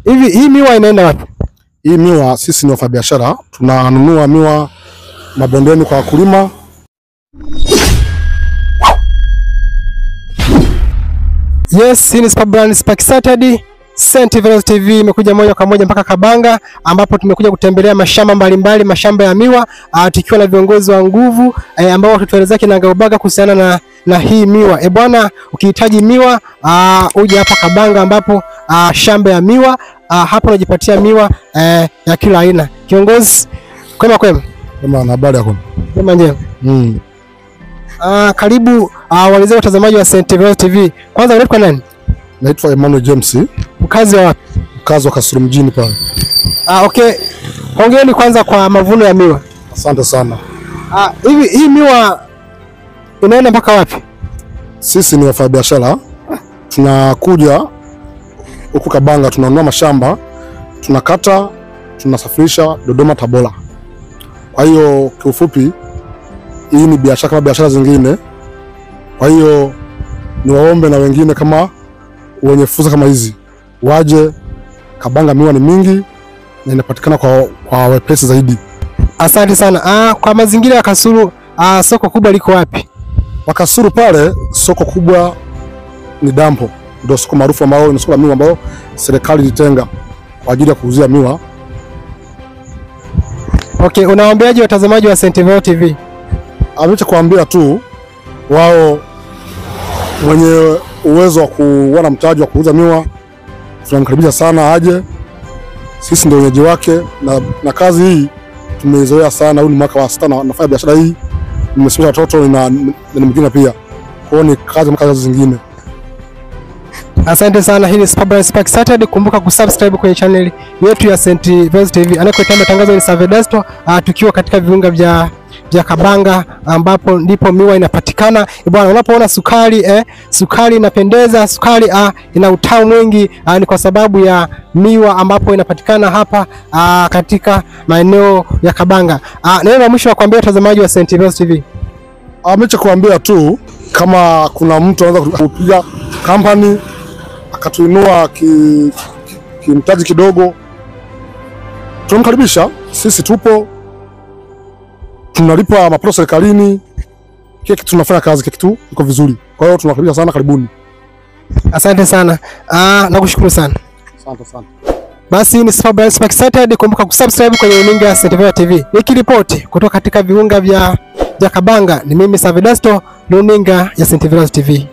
Hivi hii miwa inaenda wapi? Hii miwa sisi ni wafanyabiashara, tunanunua miwa mabondeni kwa wakulima. Yes, hii ni Spark Saturday. St. Velos TV imekuja moja kwa moja mpaka Kabanga, ambapo tumekuja kutembelea mashamba mbalimbali, mashamba ya miwa, tukiwa na viongozi wa nguvu ambao watatueleza kinagaubaga kuhusiana na hii miwa. Bwana, ukihitaji miwa uje hapa Kabanga, ambapo shamba ya miwa hapa unajipatia miwa ya kila aina. Kiongozi, kwema? Kama na habari yako? Kwema njema. Karibu waelezee watazamaji wa St. Velos TV. Kwanza unaitwa nani? Naitwa Emmanuel James. Mkazi wa wapi? Mkazi wa Kasulu mjini pale. Okay. Hongereni kwanza kwa mavuno ya miwa. Asante sana. Hivi hii miwa inaenda mpaka wapi? Sisi ni wafanyabiashara. Tunakuja huku Kabanga, tunanunua mashamba, tunakata, tunasafirisha Dodoma, Tabora. Kwa hiyo kiufupi hii ni biashara kama biashara zingine. Kwa hiyo niwaombe na wengine kama wenye fursa kama hizi waje Kabanga. Miwa ni mingi na inapatikana kwa wepesi zaidi. Asante sana. Kwa mazingira ya Kasulu, soko kubwa liko wapi? Kwa Kasulu pale soko kubwa ni Dampo, ndio soko maarufu ambao ni soko la miwa ambao serikali ilitenga kwa ajili ya kuuzia miwa. Okay, unawaambiaje watazamaji wa St. Velos TV? Amecha kuambia tu wao mwenye uwezo wa kuwa na mtaji wa kuuza miwa tunamkaribisha sana aje. Sisi ndio wenyeji wake na kazi hii tumeizoea sana. Huu ni mwaka wa 6 nafanya biashara hii. Nimesomesha watoto na mwingine pia. Kwa hiyo ni kazi kama kazi zingine. Asante sana. Hii ni Spark Saturday. Kumbuka kusubscribe kwenye channel yetu ya St. Velos TV. Anakuletea matangazo ni Savedasto, tukiwa katika viunga vya Kabanga, ambapo ndipo miwa inapatikana. Bwana, unapoona sukari inapendeza, sukari ina utamu mwingi, ni kwa sababu ya miwa ambapo inapatikana hapa katika maeneo ya Kabanga. Neno la mwisho nakwambia watazamaji wa St. Velos TV. Amecha kuambia tu kama kuna mtu anaweza kupiga company akatuinua kimtaji kidogo, tunamkaribisha. Sisi tupo, tunalipa mapato serikalini, kile kitu tunafanya kazi, kile kitu iko vizuri. Kwa hiyo tunakaribisha sana, karibuni. Asante sana. Nakushukuru sana. Asante sana. Basi ni Spark Saturday. Kumbuka kusubscribe kwenye runinga ya St. Velos TV. Nikiripoti kutoka katika viunga vya Kabanga, ni mimi Savedasto, runinga ya St. Velos TV.